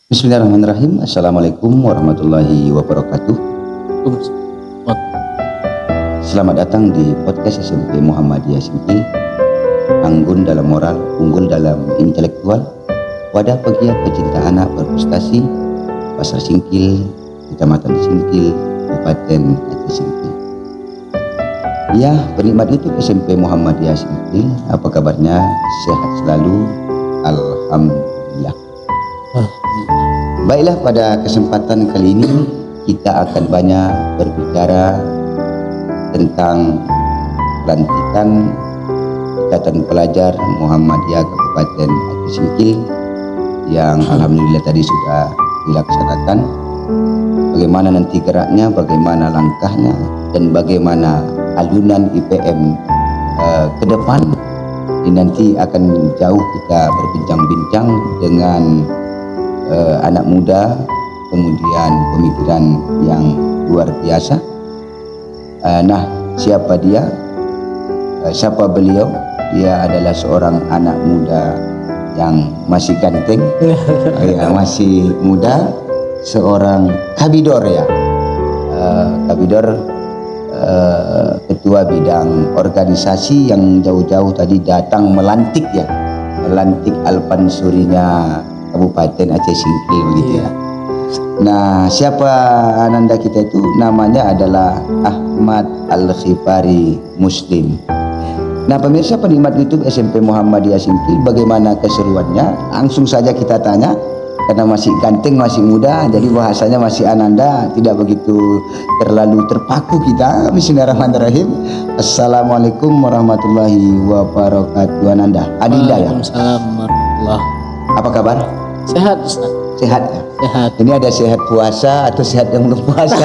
Bismillahirrahmanirrahim. Assalamualaikum warahmatullahi wabarakatuh. Selamat datang di podcast SMP Muhammadiyah Singkil. Anggun dalam moral, unggul dalam intelektual, wadah pegiat pecinta anak berprestasi, Pasar Singkil, Kecamatan Singkil, Kabupaten Aceh Singkil. Ya, penikmat YouTube SMP Muhammadiyah Singkil, apa kabarnya? Sehat selalu? Alhamdulillah. Baiklah, pada kesempatan kali ini kita akan banyak berbicara tentang pelantikan Ikatan Pelajar Muhammadiyah Kabupaten Aceh Singkil yang alhamdulillah tadi sudah dilaksanakan. Bagaimana nanti geraknya, bagaimana langkahnya, dan bagaimana alunan IPM ke depan. Ini nanti akan jauh kita berbincang-bincang dengan anak muda, kemudian pemikiran yang luar biasa. Nah, siapa dia? Siapa beliau? Dia adalah seorang anak muda yang masih ganteng, masih muda, seorang kabidor ya. Kabidor, ketua bidang organisasi yang jauh-jauh tadi datang melantik ya, melantik Alpansurinya Kabupaten Aceh Singkil begitu ya. Nah, siapa ananda kita itu? Namanya adalah Ahmad Al-Khifari Muslim. Nah, pemirsa penikmat YouTube SMP Muhammadiyah Singkil, bagaimana keseruannya? Langsung saja kita tanya, karena masih ganteng, masih muda, jadi bahasanya masih ananda, tidak begitu terlalu terpaku kita. Bismillahirrahmanirrahim. Assalamualaikum warahmatullahi wabarakatuh. Ananda, Adinda ya? Waalaikumsalam warahmatullahi. Apa kabar? Sehat, Ustaz. Sehat ya? Sehat. Ini ada sehat puasa atau sehat yang belum puasa?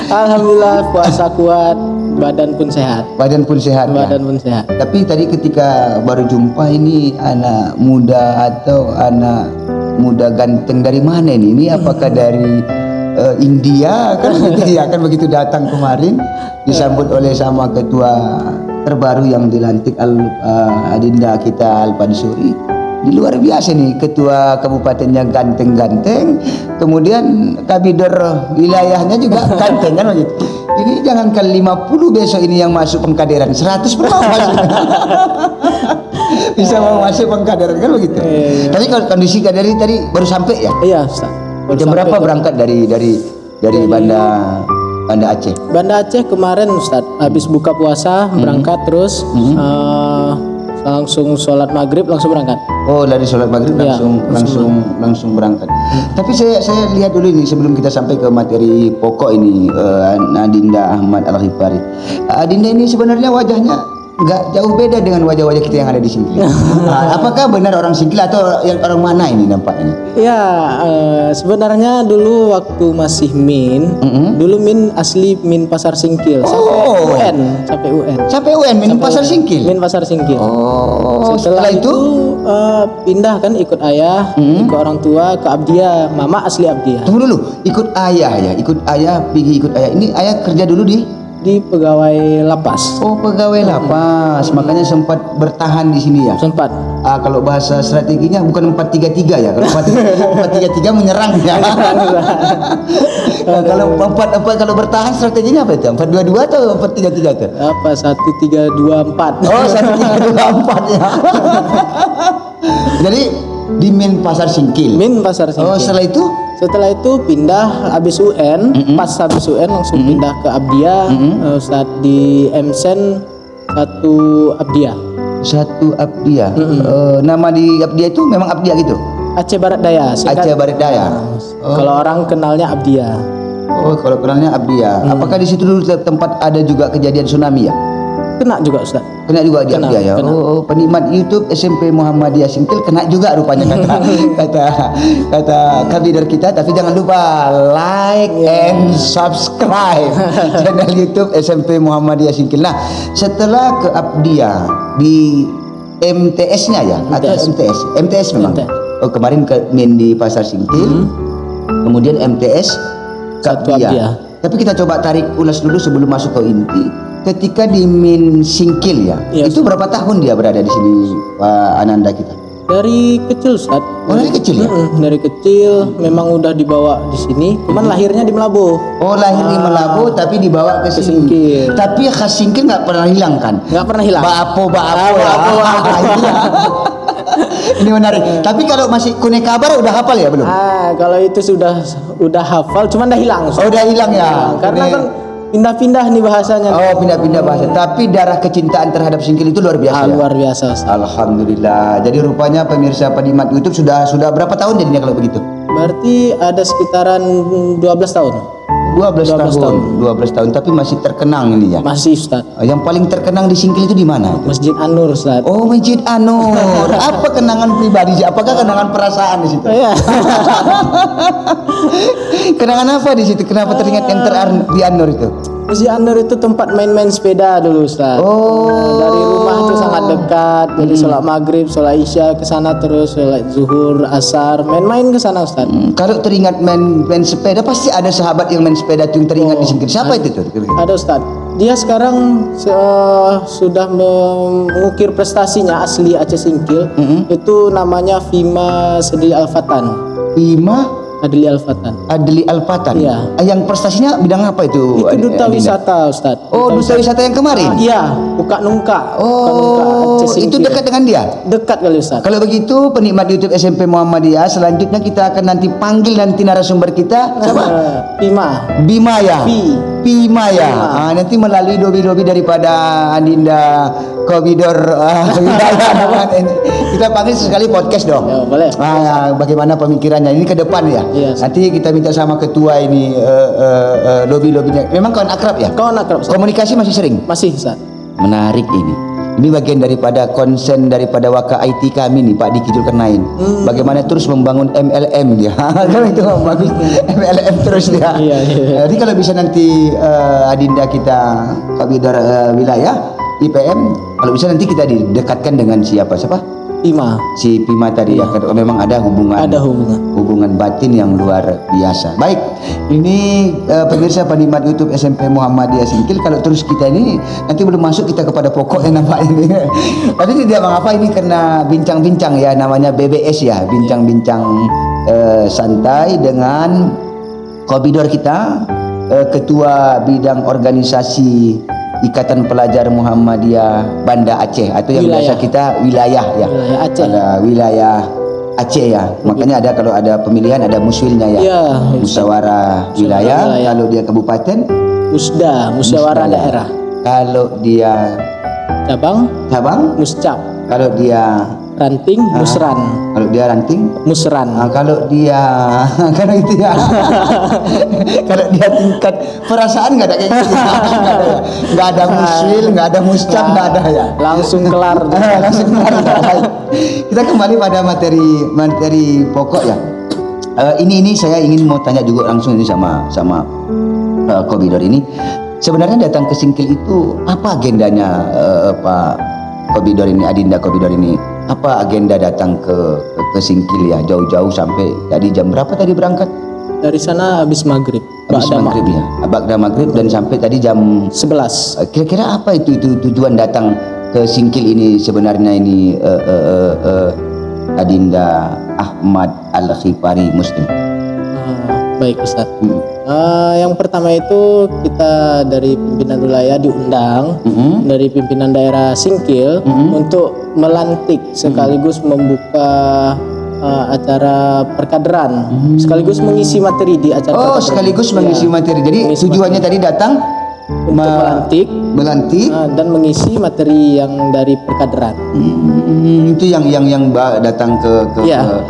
Alhamdulillah, puasa kuat, badan pun sehat. Badan pun sehat ya? Badan pun sehat. Tapi tadi ketika baru jumpa ini anak muda atau anak muda ganteng dari mana ini? Ini apakah dari India kan? Ya kan, begitu datang kemarin disambut oleh sama ketua terbaru yang dilantik Adinda kita Alpansuri. Ini luar biasa nih, ketua kabupatennya ganteng-ganteng, kemudian kabidor wilayahnya juga ganteng kan begitu. Ini jangankan 50 besok ini yang masuk pengkaderan, 100 pun mau masuk. Bisa mau masuk pengkaderan kan begitu. Tapi kalau kondisi kaderi tadi baru sampai ya? Iya, Ustaz. Jam berapa berangkat dari Banda Aceh? Banda Aceh kemarin, Ustaz, habis buka puasa berangkat terus langsung sholat maghrib langsung berangkat. Oh, dari sholat maghrib Ya, langsung berangkat. Tapi saya lihat dulu ini sebelum kita sampai ke materi pokok ini, Adinda Ahmad Al-Khifari. Adinda ini sebenarnya wajahnya nggak jauh beda dengan wajah-wajah kita yang ada di Singkil. Apakah benar orang Singkil atau yang orang mana ini nampaknya? Ya, sebenarnya dulu waktu masih dulu asli Pasar Singkil sampai UN. Sampai UN Pasar Singkil. Pasar Singkil. Oh, setelah itu pindah kan ikut ayah, ikut orang tua ke Abdiya. Mama asli Abdiya. Tunggu dulu, ikut ayah ya, pergi ikut ayah. Ini ayah kerja dulu di pegawai lapas. Oh, pegawai lapas. Makanya sempat bertahan di sini ya. Sempat. Kalau bahasa strateginya bukan 4-3-3 ya. Kalau 4-3-3 menyerang ya. Kalau 4-4 kalau bertahan strateginya apa itu? 4-2-2 atau 4-3-3 itu? Apa? 1-3-2-4. Oh, 1-3-2-4 ya. Jadi di Pasar Singkil. Pasar Singkil. Oh, Setelah itu pindah habis UN, pas habis UN langsung pindah ke Abdiya, saat di MSen 1 Abdiya. 1 Abdiya. Nama di Abdiya itu memang Abdiya gitu? Aceh Barat Daya. Aceh Barat Daya. Kalau orang kenalnya Abdiya. Oh, kalau kenalnya Abdiya. Apakah di situ dulu tempat ada juga kejadian tsunami ya? Kena juga, Ustaz. Kena juga di Abdiya ya. Kena. Oh, penikmat YouTube SMP Muhammadiyah Singkil kena juga rupanya kata kabidor kita. Tapi jangan lupa like and subscribe channel YouTube SMP Muhammadiyah Singkil. Nah, setelah ke Abdiya di MTS-nya ya atau MTS memang. Oh, kemarin ke di Pasar Singkil, kemudian MTS ke Abdiya. Tapi kita coba tarik ulas dulu sebelum masuk ke inti. Ketika di Singkil ya, itu berapa tahun dia berada di sini, Pak Ananda kita? Dari kecil Ustaz. Oh, dari kecil ya? Dari kecil memang udah dibawa di sini. Cuman lahirnya di Melabuh. Oh, lahir di Melabuh tapi dibawa ke sini. Singkil. Tapi khas Singkil nggak pernah hilang kan? Nggak pernah hilang. Baapo ya. Iya. Ini menarik. Tapi kalau masih Kune Kabar udah hafal ya belum? Kalau itu udah hafal, cuman dah hilang Ustaz. Oh, udah hilang ya. Karena Kune- kan pindah-pindah nih bahasanya. Oh, pindah-pindah bahasa. Tapi darah kecintaan terhadap Singkil itu luar biasa. Ya? Luar biasa Ustaz. Alhamdulillah. Jadi rupanya pemirsa penikmat YouTube sudah berapa tahun jadinya kalau begitu? Berarti ada sekitaran 12 tahun. 12 tahun. 12 tahun tapi masih terkenang ini ya. Masih Ustaz. Yang paling terkenang di Singkil itu di mana itu? Masjid An-Nur Ustaz. Oh, Masjid An-Nur. Apa kenangan pribadi sih? Apakah kenangan perasaan di situ? Iya. Kenangan apa di situ? Kenapa teringat yang di An-Nur itu? Masjid An-Nur itu tempat main-main sepeda dulu Ustaz. Oh. Dari rumah itu sangat dekat. Jadi sholat maghrib, sholat isya ke sana, terus sholat zuhur, asar, main-main ke sana Ustaz. Kalau teringat main sepeda pasti ada sahabat yang main sepeda itu yang teringat di Singkil. Siapa itu tuh? Ada Ustaz. Dia sekarang sudah mengukir prestasinya asli Aceh Singkil. Itu namanya Fima Sedili Al-Fatan. Bima Adli Al-Fatan. Adli Al-Fatan. Iya. Yang prestasinya bidang apa itu? Itu duta Adinda? wisata Ustaz. Oh, duta wisata yang kemarin. Iya, Buka Nungka. Oh, Aceh itu Singkil. dekat dengan dia. Dekat kali Ustaz. Kalau begitu penikmat YouTube SMP Muhammadiyah, selanjutnya kita akan nanti panggil nanti narasumber kita siapa? Fima. Bima ya. Bima ya. Bima. Nanti melalui dobi-dobi daripada Adinda Kobidor wilayah. Kita panggil sekali podcast dong. Ya, boleh. Bagaimana pemikirannya ini ke depan ya. Iya. Nanti kita minta sama ketua ini lobi-lobinya. Memang kawan akrab ya? Kawan akrab Ustaz. Komunikasi masih sering. Masih Ustaz. Menarik ini. Ini bagian daripada konsen daripada Waka IT kami nih Pak Diki Zulkarnain. Bagaimana terus membangun MLM dia. Kalau itu bagus MLM terus dia. Iya. Jadi kalau bisa nanti Adinda kita Kabidor wilayah IPM, kalau bisa nanti kita didekatkan dengan siapa? Fima. Si Pima tadi ya. Memang ada hubungan. Ada hubungan. Hubungan batin yang luar biasa. Baik, ini pemirsa penikmat YouTube SMP Muhammadiyah Singkil. Kalau terus kita ini nanti belum masuk kita kepada pokok yang nampak ini. Tapi tidak mengapa ini karena bincang-bincang ya, namanya BBS ya, bincang-bincang santai dengan Kobidor kita, ketua bidang organisasi Ikatan Pelajar Muhammadiyah Banda Aceh atau yang Wilayah. biasa kita wilayah ya. Wilayah Aceh. Ada wilayah Aceh ya. Makanya ada kalau ada pemilihan ada muswilnya ya. Iya. Musyawarah wilayah. wilayah. Kalau dia kabupaten, Musyawarah daerah. kalau dia cabang, Muscap. kalau dia Ranting, Musran. kalau dia ranting, Musran. kalau dia kalau itu ya. Kalau dia tingkat perasaan nggak ada kayak gitu. Nggak ada muswil, nggak ada muscap, nggak ada ya. Langsung kelar. Langsung baik. Kita kembali pada materi pokok ya. Ini saya ingin mau tanya juga langsung ini sama Kobidor ini. Sebenarnya datang ke Singkil itu apa agendanya Pak Kobidor ini, Adinda Kobidor ini? Apa agenda datang ke Singkil ya, jauh-jauh sampai tadi jam berapa tadi berangkat? Dari sana habis maghrib. Habis maghrib ya. Ba'da maghrib dan sampai tadi jam 11. Kira-kira apa itu tujuan datang ke Singkil ini sebenarnya ini Adinda Ahmad Al-Khifari Muslim? Baik Ustaz. Yang pertama itu kita dari pimpinan wilayah diundang dari pimpinan daerah Singkil untuk melantik sekaligus membuka acara perkaderan, sekaligus mengisi materi di acara perkaderan. Sekaligus mengisi materi. Jadi Mengisi tujuannya tadi datang untuk melantik dan mengisi materi yang dari perkaderan. itu yang datang ke Iya.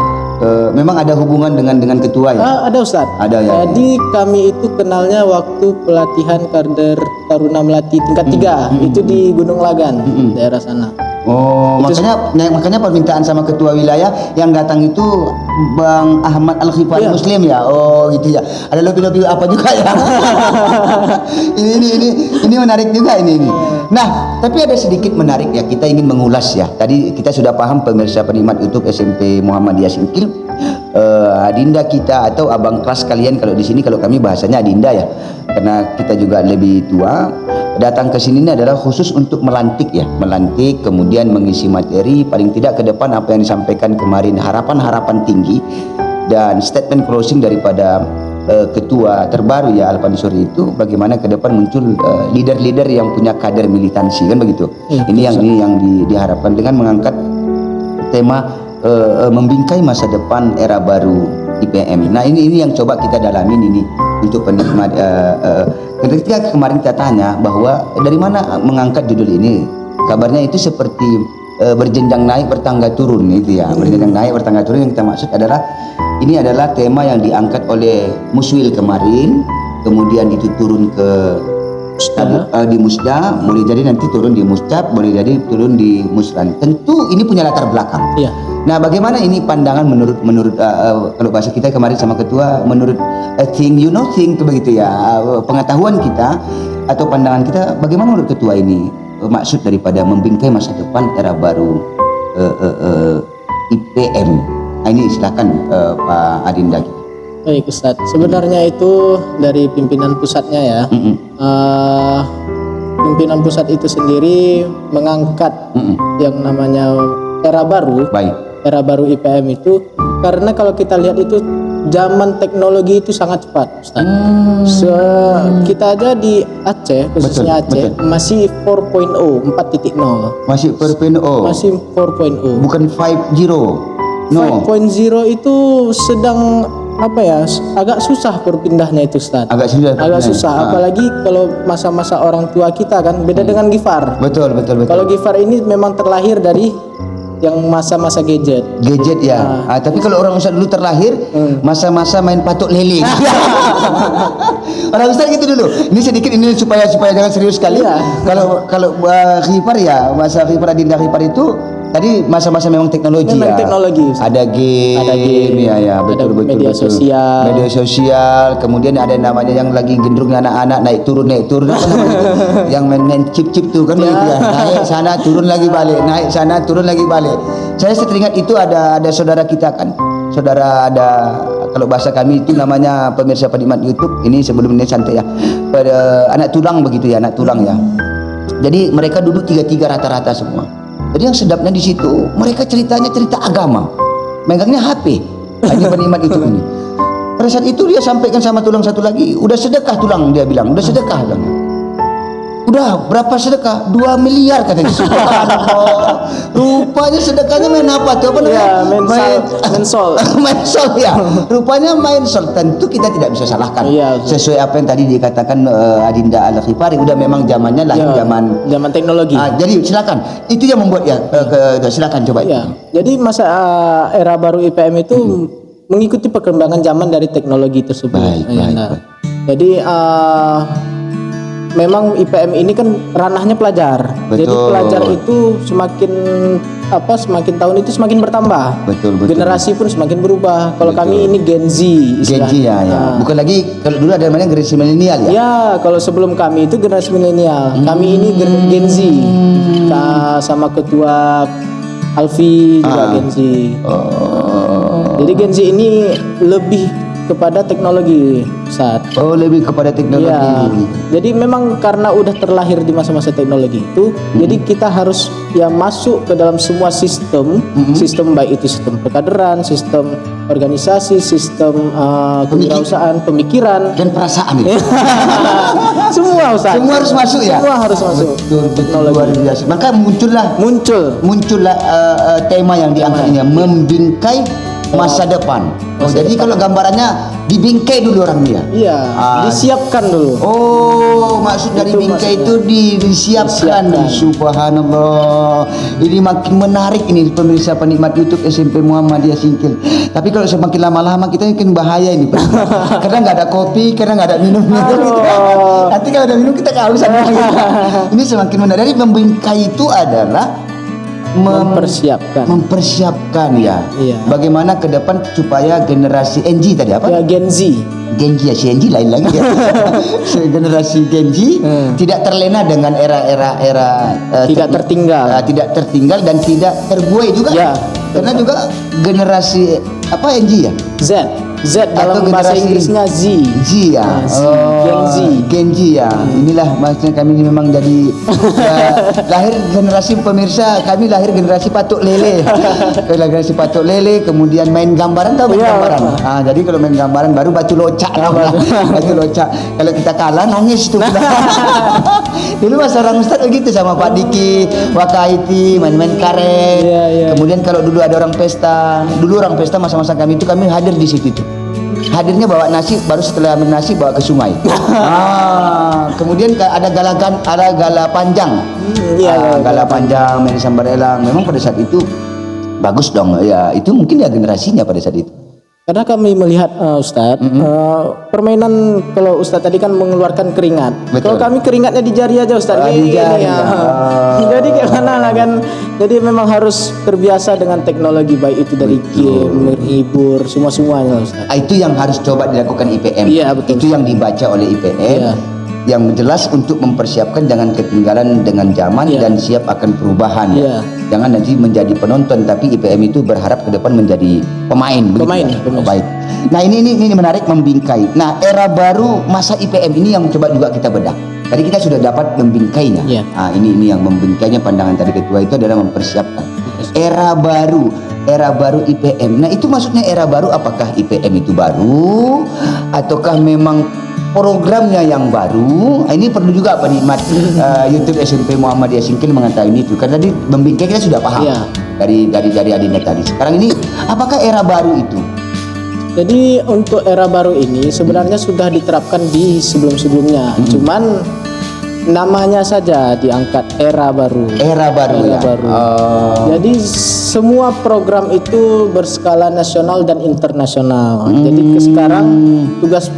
memang ada hubungan dengan ketua ya. Ada Ustaz. Ada ya. Jadi kami itu kenalnya waktu pelatihan kader Taruna Melati tingkat 3 itu di Gunung Lagan, daerah sana. Oh, makanya permintaan sama ketua wilayah yang datang itu Bang Ahmad Al-Khifari Iya. Muslim ya. Oh, gitu ya. Ada lobby-lobby apa juga ya. ini menarik juga ini. Nah, tapi ada sedikit menarik ya. Kita ingin mengulas ya. Tadi kita sudah paham pemirsa penikmat YouTube SMP Muhammadiyah Singkil. Adinda kita atau abang kelas kalian kalau di sini, kalau kami bahasanya Adinda ya. Karena kita juga lebih tua. datang ke sini ini adalah khusus untuk melantik ya, melantik kemudian mengisi materi paling tidak ke depan apa yang disampaikan kemarin, harapan-harapan tinggi dan statement closing daripada ketua terbaru ya Al-Pansuri itu bagaimana ke depan muncul leader-leader yang punya kader militansi kan begitu. Ini yang diharapkan dengan mengangkat tema membingkai masa depan era baru IPM. Nah ini yang coba kita dalamin ini untuk penikmat. Ketika kemarin kita tanya bahwa dari mana mengangkat judul ini, kabarnya itu seperti berjenjang naik bertangga turun itu ya, berjenjang naik bertangga turun. Yang kita maksud adalah ini adalah tema yang diangkat oleh Muswil kemarin, kemudian itu turun ke di Musda, boleh jadi nanti turun di Muscap, boleh jadi turun di Musran. Tentu ini punya latar belakang. Iya. Nah, bagaimana ini pandangan menurut kalau bahasa kita kemarin sama ketua, menurut think itu begitu ya, pengetahuan kita atau pandangan kita, bagaimana menurut ketua ini maksud daripada membingkai masa depan era baru IPM? Nah, ini silakan Pak Adinda. Baik Ustadz, sebenarnya itu dari pimpinan pusatnya ya. Pimpinan pusat itu sendiri mengangkat yang namanya era baru. Baik. Era baru IPM itu karena kalau kita lihat itu zaman teknologi itu sangat cepat Ustadz. Kita aja di Aceh, khususnya Aceh, masih 4.0, 4.0. Masih 4.0. Masih 4.0. Bukan 5.0. No. 5.0 itu sedang apa ya, agak susah berpindahnya itu Ustaz. Agak susah. Apalagi kalau masa-masa orang tua kita kan beda dengan Gifar. Betul. Kalau Gifar ini memang terlahir dari yang masa-masa gadget ya. Tapi kalau orang Ustaz dulu terlahir masa-masa main patok lele. Orang Ustaz gitu dulu. Ini sedikit ini supaya jangan serius sekali. Kalau Gifar ya, masa Gifar Adinda Gifar itu tadi masa-masa memang teknologi. Ada game ya, betul. Media sosial, kemudian ada namanya yang lagi gendrungnya anak-anak naik turun apa namanya? Yang main chip tuh kan begitu ya. Naik sana turun lagi balik, naik sana turun lagi balik. Saya teringat itu ada saudara kita kan. Saudara ada, kalau bahasa kami itu namanya pemirsa penikmat YouTube, ini sebelum ini santai ya. Pada anak tulang begitu ya, anak tulang ya. Jadi mereka duduk tiga rata-rata semua. Jadi yang sedapnya di situ, mereka cerita agama, megangnya HP. Hanya penikmat itu ini. Pada saat itu dia sampaikan sama tulang satu lagi, udah sedekah tulang, dia bilang, udah sedekah tulang. Udah berapa sedekah? 2 miliar katanya. Subhanallah. Rupanya sedekahnya main apa tuh? Apa namanya? Mensol. Mensol ya. Rupanya mensol. Tentu kita tidak bisa salahkan. Sesuai apa yang tadi dikatakan Adinda Al-Ghifari, udah memang zamannya lahir zaman teknologi. Jadi silakan. Itu yang membuat ya silakan coba. Jadi masa era baru IPM itu mengikuti perkembangan zaman dari teknologi tersebut. Baik. Jadi memang IPM ini kan ranahnya pelajar. Jadi pelajar itu semakin tahun itu semakin bertambah. Betul. Generasi pun semakin berubah. Kalau kami ini Gen Z. Gen Z ya. Bukan lagi kalau dulu ada namanya generasi milenial ya. Ya, kalau sebelum kami itu generasi milenial. Kami ini Gen Z. Sama ketua Alfi juga Gen Z. Jadi Gen Z ini lebih kepada teknologi saat. Lebih kepada teknologi. Jadi memang karena udah terlahir di masa-masa teknologi itu, jadi kita harus ya masuk ke dalam semua sistem, sistem baik itu sistem perkaderan, sistem organisasi, sistem kewirausahaan, pemikiran dan perasaan itu. Semua Ustaz. Semua harus masuk ya. Semua harus masuk. Betul, luar biasa. Maka muncullah tema yang diangkatnya, membingkai masa depan. Jadi kalau gambarannya dibingkai dulu orang dia. Iya. Disiapkan dulu. Maksud dari bingkai itu disiapkan. Subhanallah. Ini makin menarik ini pemirsa penikmat YouTube SMP Muhammadiyah Singkil. Tapi kalau semakin lama-lama kita mungkin bahaya ini. Karena nggak ada kopi, karena nggak ada minum. Nanti kalau ada minum kita kehausan. Ini semakin menarik. Jadi membingkai itu adalah mempersiapkan ya. Bagaimana ke depan supaya generasi NG tadi apa? Ya, Gen Z ya, si NG lain lagi ya. Generasi Gen Z tidak terlena dengan era tidak tertinggal dan tidak terbuai juga. Karena juga generasi NG ya? Z dalam Atau bahasa generasi Inggrisnya Z. Z ya. Z. Gen Z. Gen Z ya. Inilah maksudnya kami ini memang jadi lahir generasi pemirsa, kami lahir generasi patuk lele. Generasi patuk lele, kemudian main gambaran, tahu main Iya. gambaran. Jadi kalau main gambaran baru batu locak namanya. Batu locak. Kalau kita kalah nangis tuh. Dulu mas orang Ustaz begitu sama Pak Diki, Wakaiti, main-main karet. Iya, iya. Kemudian kalau dulu ada orang pesta, dulu orang pesta masa-masa kami itu kami hadir di situ tuh. Hadirnya bawa nasi, baru setelah ambil nasi bawa ke sungai. Kemudian ada gala panjang. Iya, Gala panjang, main sambar elang. Memang pada saat itu bagus dong. Ya, itu mungkin ya generasinya pada saat itu. Karena kami melihat Ustadz, permainan kalau Ustadz tadi kan mengeluarkan keringat. Betul. Kalau kami keringatnya di jari aja Ustadz. Di jari. Jadi kayak mana lah kan. Jadi memang harus terbiasa dengan teknologi, baik itu dari game, menghibur, semuanya Ustadz. Itu yang harus coba dilakukan IPM. Iya, betul. Itu yang dibaca oleh IPM. Iya. Yang jelas untuk mempersiapkan jangan ketinggalan dengan zaman Iya. dan siap akan perubahan. Iya. Jangan nanti menjadi penonton, tapi IPM itu berharap ke depan menjadi pemain. Pemain, begitu ya? benar. Oh, baik. Nah ini menarik, membingkai. Nah era baru masa IPM ini yang coba juga kita bedah. Tadi kita sudah dapat membingkainya. Iya. Ini yang membingkainya, pandangan tadi ketua itu adalah mempersiapkan era baru IPM. Nah itu maksudnya era baru, apakah IPM itu baru ataukah memang programnya yang baru? Ini perlu juga penikmat YouTube SMP Muhammadiyah Singkil mengetahui itu. Karena tadi membingkai kita sudah paham. Iya. Dari Adinda tadi. Sekarang ini apakah era baru itu? Jadi untuk era baru ini sebenarnya sudah diterapkan di sebelum-sebelumnya. Cuman namanya saja diangkat era baru. Era baru Era ya. baru. Jadi semua program itu berskala nasional dan internasional. Jadi sekarang tugas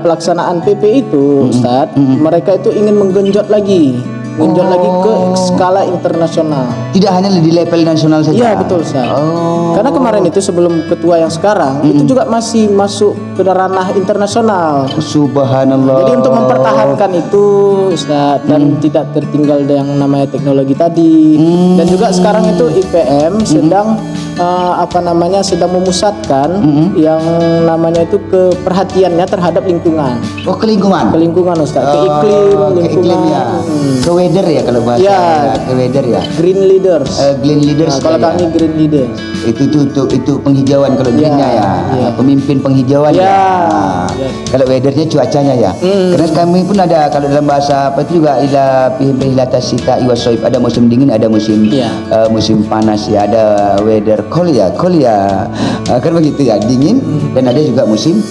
pelaksanaan PP itu, Ustadz, mereka itu ingin menggenjot lagi ke skala internasional. Tidak hanya di level nasional saja. Iya betul Ustaz. Karena kemarin itu sebelum ketua yang sekarang itu juga masih masuk ke ranah internasional. Subhanallah. Jadi untuk mempertahankan itu Ustaz, dan tidak tertinggal yang namanya teknologi tadi. Dan juga sekarang itu IPM sedang sedang memusatkan yang namanya itu perhatiannya terhadap lingkungan. Oh, ke lingkungan. Ke lingkungan Ustaz, ke iklim, Ke lingkungan. iklim ya. Ke weather ya kalau bahasa. Ya. Ke weather ya. Green leaders. Green leaders. Nah, kalau ya. kami green leaders. Itu penghijauan kalau greennya ya. iya. Pemimpin penghijauan Ya. Nah, Ya. Kalau weathernya cuacanya ya. Karena kami pun ada kalau dalam bahasa apa itu juga ilatas sita iwasoib, ada musim dingin, ada musim Ya. musim panas ya, ada weather cold ya. Kan begitu ya, dingin dan ada juga musim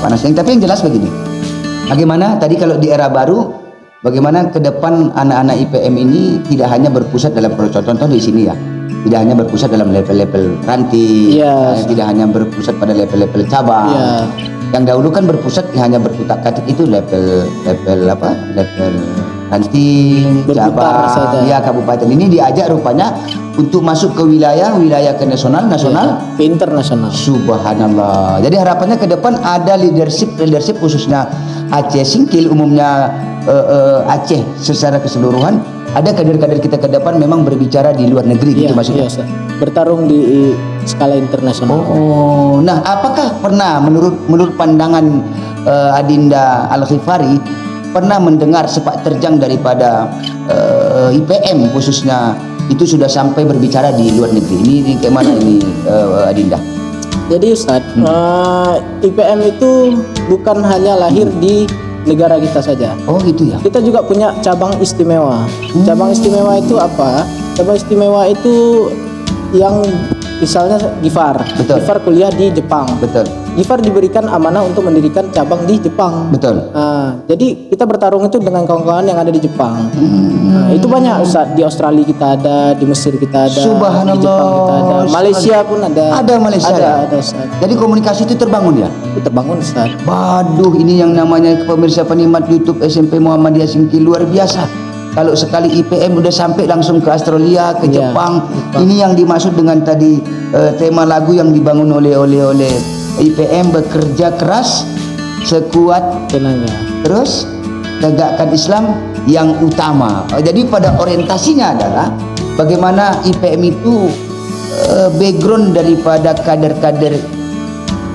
panas. Tapi yang jelas begini. Bagaimana tadi kalau di era baru, bagaimana ke depan anak-anak IPM ini tidak hanya berpusat dalam contoh di sini ya. Tidak hanya berpusat dalam level-level ranting, Iya. tidak hanya berpusat pada level-level cabang. Iya. Yang dahulu kan berpusat hanya berkutak-katik itu level ranting, Berputar cabang, saja. ya kabupaten. Ini diajak rupanya untuk masuk ke wilayah ke nasional, Ke internasional. Subhanallah. Jadi harapannya ke depan ada leadership khususnya Aceh Singkil, umumnya Aceh secara keseluruhan, ada kader-kader kita ke depan memang berbicara di luar negeri gitu maksudnya. Iya, Ustaz. Bertarung di skala internasional. Oh, nah apakah pernah menurut pandangan Adinda Al-Khifari pernah mendengar sepak terjang daripada IPM khususnya itu sudah sampai berbicara di luar negeri? Ini kayak mana ini Adinda? Jadi Ustadz, IPM itu bukan hanya lahir di negara kita saja. Oh gitu ya. Kita juga punya cabang istimewa. Cabang istimewa itu apa? Cabang istimewa itu yang misalnya Gifar. Betul. Gifar kuliah di Jepang. Betul. Gifar diberikan amanah untuk mendirikan cabang di Jepang. Betul. Nah, jadi kita bertarung itu dengan kawan-kawan yang ada di Jepang. Nah, itu banyak Ustaz. Di Australia kita ada, di Mesir kita ada, Subhanallah. di Jepang kita ada, Malaysia pun ada. Ada Malaysia ya? Ada Ustaz. Jadi komunikasi itu terbangun ya? Itu terbangun Ustaz. Waduh, ini yang namanya pemirsa penikmat YouTube SMP Muhammadiyah Singkil luar biasa. Kalau sekali IPM udah sampai langsung ke Australia, ke Iya, Jepang. Jepang. Ini yang dimaksud dengan tadi tema lagu yang dibangun oleh IPM, bekerja keras sekuat Tenaga. terus tegakkan Islam yang utama. Jadi pada orientasinya adalah bagaimana IPM itu background daripada kader-kader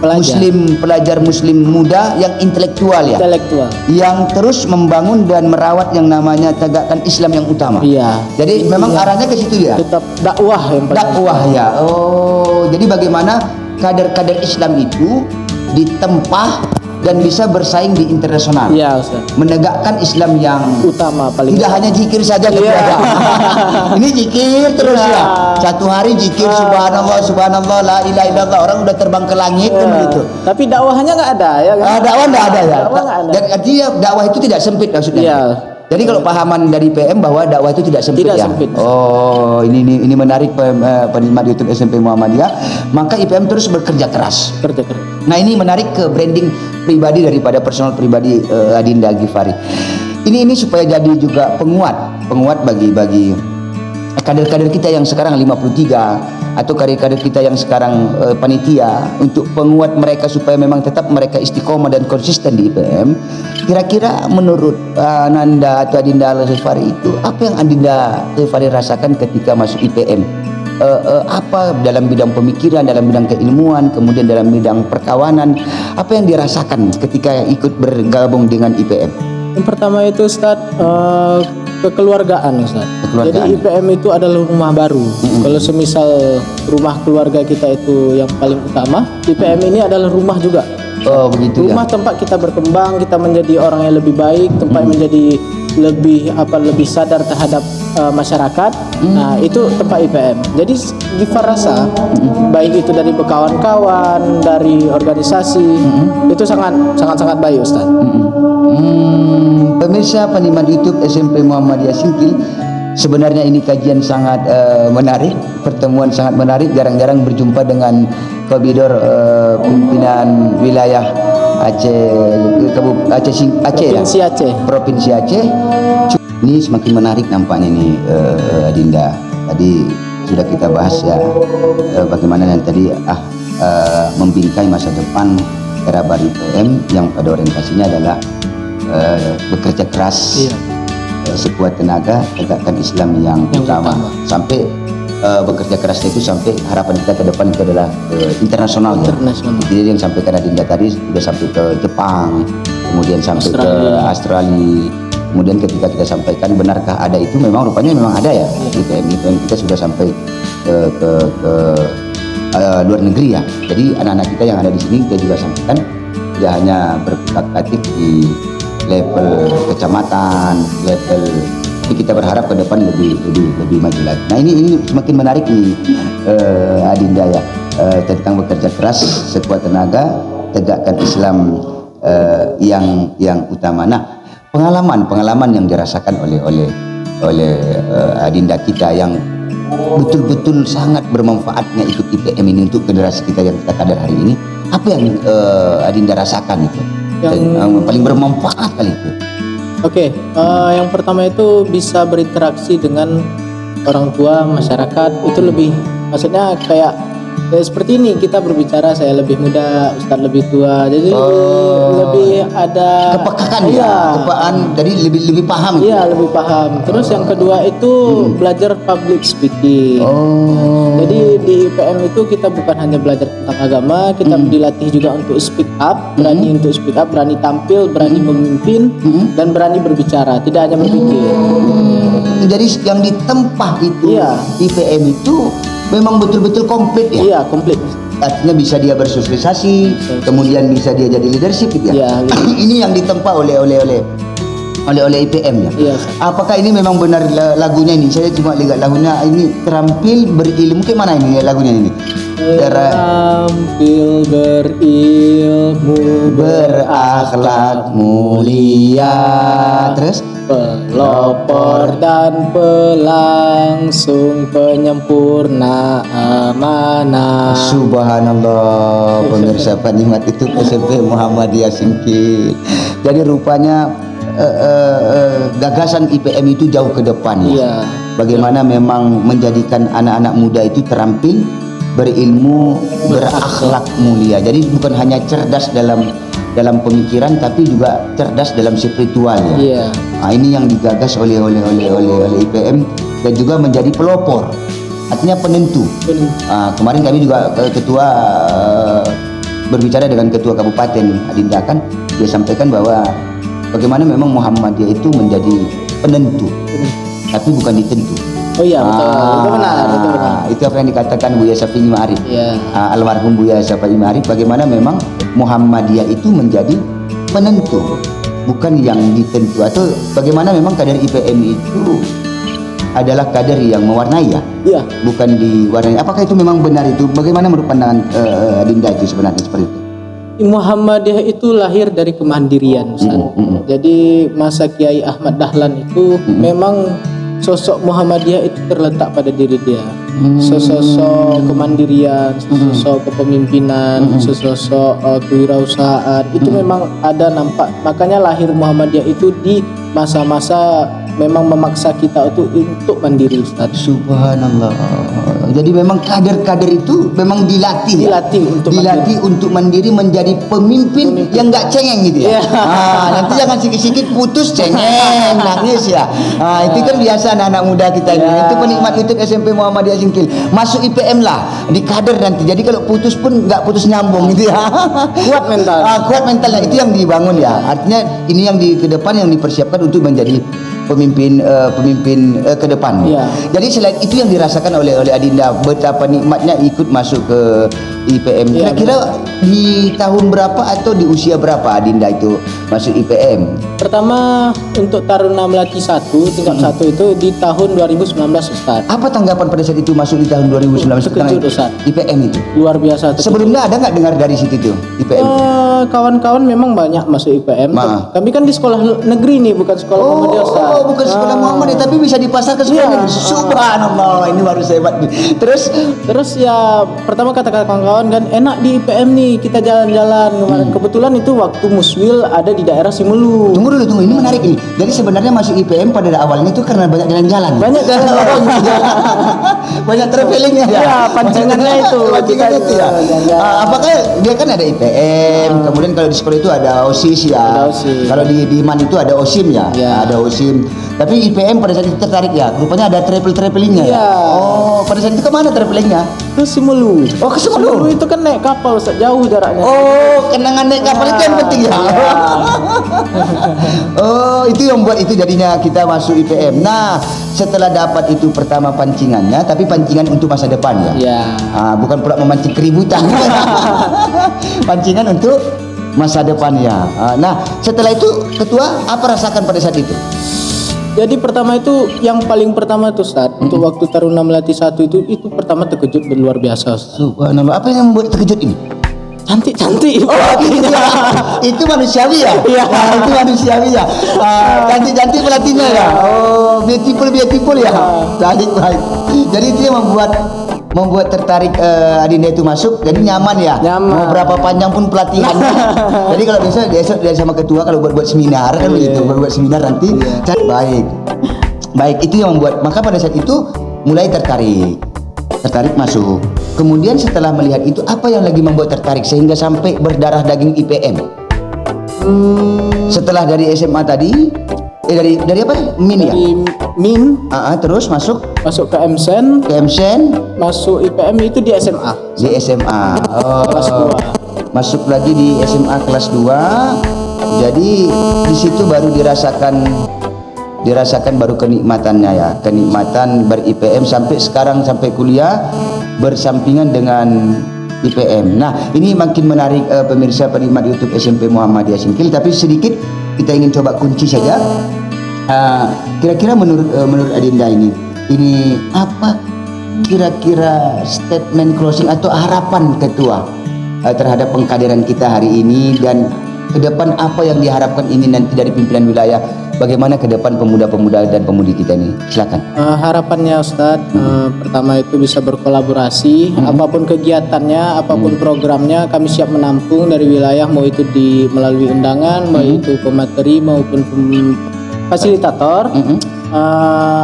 pelajar muslim muda yang intelektual ya. Intelektual. Yang terus membangun dan merawat yang namanya tegakkan Islam yang utama. Iya. Jadi memang arahnya ke situ ya. Tetap dakwah yang paling Dakwah ya. Oh, jadi bagaimana kader-kader Islam itu ditempa dan bisa bersaing di internasional. Iya, Ustaz. Menegakkan Islam yang Utama paling. tidak hanya zikir saja Iya. kepada. Ini zikir terus Iya. ya. Satu hari zikir subhanallah subhanallah la ilaha illallah, orang udah terbang ke langit kan Iya. begitu. Tapi dakwahnya nggak ada ya kan? Dakwah enggak ada ya. Dakwah nggak ada. Dan artinya dakwah itu tidak sempit maksudnya. Iya. Jadi kalau pahaman dari PM bahwa dakwah itu tidak sempit Tidak ya. sempit. Oh, ini menarik penikmat YouTube SMP Muhammadiyah. Maka IPM terus bekerja keras. Kerja keras. Nah, ini menarik ke branding pribadi daripada personal pribadi Adinda Ghifari. Ini supaya jadi juga penguat bagi kader-kader kita yang sekarang 53 atau kader-kader kita yang sekarang panitia, untuk penguat mereka supaya memang tetap mereka istiqomah dan konsisten di IPM. Kira-kira menurut Nanda atau Adinda Ghifari itu apa yang Adinda Ghifari rasakan ketika masuk IPM? Apa dalam bidang pemikiran, dalam bidang keilmuan, kemudian dalam bidang perkawanan, apa yang dirasakan ketika ikut bergabung dengan IPM? Yang pertama itu Ustaz, kekeluargaan Ustaz. Kekeluargaan. Jadi IPM itu adalah rumah baru. Kalau semisal rumah keluarga kita itu yang paling utama, IPM ini adalah rumah juga. Oh begitu Rumah ya. tempat kita berkembang, kita menjadi orang yang lebih baik, tempat menjadi lebih sadar terhadap masyarakat. Nah, itu tempat IPM. Jadi Ghifar rasa baik itu dari kawan-kawan, dari organisasi, itu sangat baik Ustaz. Pemirsa penikmat YouTube SMP Muhammadiyah Singkil, sebenarnya ini kajian sangat menarik, pertemuan sangat menarik. Jarang-jarang berjumpa dengan Kabidor pimpinan wilayah Aceh, Provinsi ya? Aceh. Provinsi Aceh. Ini semakin menarik nampaknya nih Adinda. Tadi sudah kita bahas ya bagaimana yang tadi membingkai masa depan era baru IPM yang pada orientasinya adalah bekerja keras, Iya. sekuat tenaga, tegakkan Islam yang utama. Sampai bekerja keras itu sampai harapan kita ke depan itu adalah internasional ya. Internasional. Jadi yang sampaikan Adinda tadi sudah sampai ke Jepang, kemudian sampai ke Australia. Kemudian ketika kita sampaikan benarkah ada itu, memang rupanya memang ada ya. IPM kita sudah sampai ke luar negeri ya. Jadi anak-anak kita yang ada di sini kita juga sampaikan tidak hanya berkutat-katik di level kecamatan, level, tapi kita berharap ke depan lebih maju lagi. Nah ini semakin menarik nih Adinda ya, tentang bekerja keras, sekuat tenaga, tegakkan Islam yang utama. Nah, pengalaman yang dirasakan oleh Adinda kita yang betul-betul sangat bermanfaatnya ikut IPM ini untuk generasi kita yang kita kader hari ini, apa yang Adinda rasakan itu yang paling bermanfaat kali itu? Oke, yang pertama itu bisa berinteraksi dengan orang tua, masyarakat. Itu lebih, maksudnya kayak seperti ini kita berbicara, saya lebih muda, Ustaz lebih tua, jadi lebih ada kepekaan iya, ya, kepekaan, jadi lebih paham. Iya, lebih paham. Terus yang kedua itu belajar public speaking. Jadi di IPM itu kita bukan hanya belajar tentang agama, kita dilatih juga untuk speak up, berani untuk speak up, berani tampil, berani memimpin, dan berani berbicara, tidak hanya berpikir. Jadi yang ditempa itu Iya. IPM itu memang betul-betul komplit ya. Iya, komplit. Artinya bisa dia bersosialisasi, kemudian bisa dia jadi leadership gitu ya. Iya, Ini yang ditempa oleh IPM ya. Iya. Apakah ini memang benar lagunya ini? Saya cuma lihat lagunya ini, terampil berilmu, kayak mana ini lagunya ini? Terampil berilmu, Berakhlak mulia. Terus pelopor dan pelangsung, penyempurna amanah. Subhanallah, pemirsa penikmat itu SMP Muhammadiyah Singkil. Jadi rupanya gagasan IPM itu jauh ke depan ya. Iya. Bagaimana memang menjadikan anak-anak muda itu terampil, berilmu, berakhlak mulia. Jadi bukan hanya cerdas dalam pemikiran, tapi juga cerdas dalam spiritual ya. Iya. Nah, ini yang digagas oleh IPM dan juga menjadi pelopor, artinya penentu. Kemarin kami juga ketua berbicara dengan ketua kabupaten Adinda kan, dia sampaikan bahwa bagaimana memang Muhammadiyah itu menjadi penentu, tapi bukan ditentu. Oh iya, betul. Itu benar, itu benar. Itu apa yang dikatakan Buya Syafi'i Ma'arif. Iya. Almarhum Buya Syafi'i Ma'arif, bagaimana memang Muhammadiyah itu menjadi penentu, bukan yang ditentu. Atau bagaimana memang kader IPM itu adalah kader yang mewarnai ya, Iya. bukan diwarnai. Apakah itu memang benar itu? Bagaimana menurut pandangan Adinda itu sebenarnya seperti itu? Muhammadiyah itu lahir dari kemandirian, Ustaz. Jadi masa Kiai Ahmad Dahlan itu memang sosok Muhammadiyah itu terletak pada diri dia. Sosok kemandirian, sosok kepemimpinan, sosok kewirausahaan itu memang ada nampak. Makanya lahir Muhammadiyah itu di masa-masa memang memaksa kita untuk mandiri, Ustaz. Subhanallah. Jadi memang kader-kader itu memang dilatih Dilatih untuk mandiri menjadi pemimpin yang enggak cengeng gitu ya. Iya. Nanti jangan sikit-sikit putus cengeng, nangis ya. Itu kan biasa anak-anak muda kita ini. Iya. Itu penikmat YouTube SMP Muhammadiyah Singkil. Masuk IPM lah, di kader nanti. Jadi kalau putus pun enggak putus nyambung gitu ya. Kuat mental. Kuat mentalnya itu yang dibangun ya. Artinya ini yang di ke depan yang dipersiapkan untuk menjadi pemimpin ke depan. Iya. Jadi selain itu yang dirasakan oleh Adinda, betapa nikmatnya ikut masuk ke IPM. Iya, Kira-kira di tahun berapa atau di usia berapa Adinda itu masuk IPM? Pertama untuk Taruna Melati 1 tingkat 1 itu di tahun 2019, Ustaz. Apa tanggapan pada saat itu masuk di tahun 2019 Terkejut, Ustaz. IPM itu? Luar biasa. Sebelumnya ada nggak dengar dari situ tuh IPM? Kawan-kawan memang banyak masuk IPM. Kami kan di sekolah negeri nih, bukan sekolah Muhammadiyah, Ustaz. Oh, bukan sekolah Muhammadiyah, tapi bisa dipasar ke sekolah Iya. negeri. Subhanallah, ini baru hebat nih. Terus ya pertama kata kawan-kawan kan enak di IPM nih, kita jalan-jalan kemarin. Kebetulan itu waktu Muswil ada di daerah Simelu. Tunggu dulu, ini menarik ini. Jadi sebenarnya masuk IPM pada awalnya itu karena banyak jalan-jalan. Banyak jalan-jalan. Banyak travelingnya ya. Iya, pancingannya itu. Pancingannya itu ya. Apakah dia kan ada IPM, kemudian kalau di sekolah itu ada OSIS ya. Ada OSIS. Kalau di MAN itu ada OSIM ya. Iya. Ada OSIM. Tapi IPM pada saat itu tertarik ya. Rupanya ada travelingnya ya. Iya. Oh, pada saat itu kemana travelingnya? Ke Simelu. Oh, ke Simelu. Itu kan naik kapal, Ustaz, jauh jaraknya. Oh, kenangan naik kapal itu yang penting ya. Iya. Oh, itu yang buat itu jadinya kita masuk IPM. Nah, setelah dapat itu pertama pancingannya, tapi pancingan untuk masa depan ya. Iya. Bukan pula memancing keributan. Pancingan untuk masa depan ya. Nah, setelah itu ketua apa rasakan pada saat itu? Jadi pertama itu yang paling pertama tuh, Ustaz, untuk waktu Taruna Melati 1 itu pertama terkejut dan luar biasa, Ustaz. Subhanallah, apa yang membuat terkejut ini? Cantik-cantik. Oh, gitu ya. Itu manusiawi ya? Iya. Itu manusiawi ya. Cantik-cantik pelatihnya ya. Oh, beautiful ya. Baik. Jadi itu yang membuat tertarik Adinda itu masuk. Jadi nyaman ya. Nyaman. Mau berapa panjang pun pelatihannya. Jadi kalau besok dia sama ketua kalau buat seminar kan begitu, buat seminar nanti. Baik, itu yang membuat. Maka pada saat itu mulai tertarik masuk. Kemudian setelah melihat itu, apa yang lagi membuat tertarik sehingga sampai berdarah daging IPM? Setelah dari SMA tadi, dari apa? MIN ya? Dari MIN Terus masuk ke MSen, masuk IPM itu di SMA. di SMA. Kelas 2. Masuk lagi di SMA kelas 2. Jadi di situ baru dirasakan baru kenikmatannya ya, kenikmatan ber-IPM sampai sekarang, sampai kuliah bersampingan dengan IPM. Nah, ini makin menarik pemirsa penikmat YouTube SMP Muhammadiyah Singkil, tapi sedikit kita ingin coba kunci saja. Kira-kira menurut Adinda ini apa kira-kira statement closing atau harapan ketua terhadap pengkaderan kita hari ini, dan ke depan apa yang diharapkan ini nanti dari pimpinan wilayah, bagaimana ke depan pemuda-pemuda dan pemudi kita ini? Silakan. Harapannya, Ustadz, pertama itu bisa berkolaborasi, apapun kegiatannya, apapun programnya, kami siap menampung dari wilayah, mau itu melalui undangan, mau itu pemateri maupun fasilitator.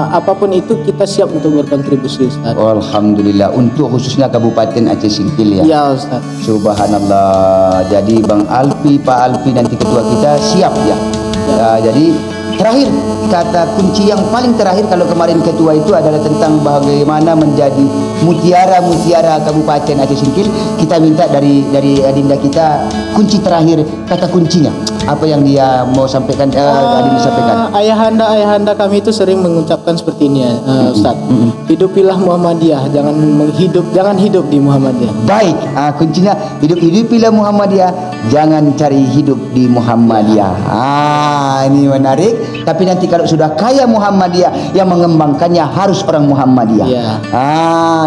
Apapun itu kita siap untuk berkontribusi, Ustaz. Alhamdulillah, untuk khususnya Kabupaten Aceh Singkil ya. Ya, Ustaz. Subhanallah. Jadi Bang Alfi, Pak Alfi nanti ketua kita siap ya. Jadi Terakhir, kata kunci yang paling terakhir kalau kemarin ketua itu adalah tentang bagaimana menjadi mutiara Kabupaten Aceh Singkil. Kita minta dari Adinda kita kunci terakhir, kata kuncinya apa yang dia mau sampaikan, Adinda sampaikan. Ayahanda kami itu sering mengucapkan seperti ini ya, Ustaz. Hidupilah Muhammadiyah, jangan hidup di Muhammadiyah. Baik, kuncinya hidupilah Muhammadiyah, jangan cari hidup di Muhammadiyah. Ini menarik. Tapi nanti kalau sudah kaya Muhammadiyah, yang mengembangkannya harus orang Muhammadiyah. Iya.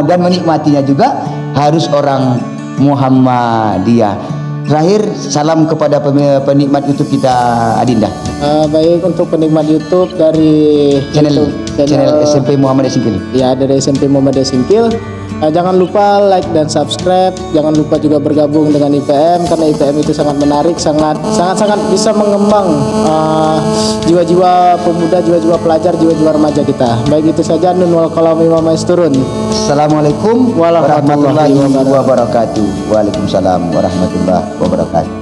Dan menikmatinya juga harus orang Muhammadiyah. Terakhir, salam kepada penikmat YouTube kita, Adinda. Baik, untuk penikmat YouTube dari Channel SMP Muhammadiyah Singkil. Ya, dari SMP Muhammadiyah Singkil. Jangan lupa like dan subscribe. Jangan lupa juga bergabung dengan IPM, karena IPM itu sangat menarik, sangat bisa mengembang jiwa-jiwa pemuda, jiwa-jiwa pelajar, jiwa-jiwa remaja kita. Baik, itu saja. Nun wal qalami wa maisturun. Assalamualaikum warahmatullahi wabarakatuh. Waalaikumsalam warahmatullahi wabarakatuh.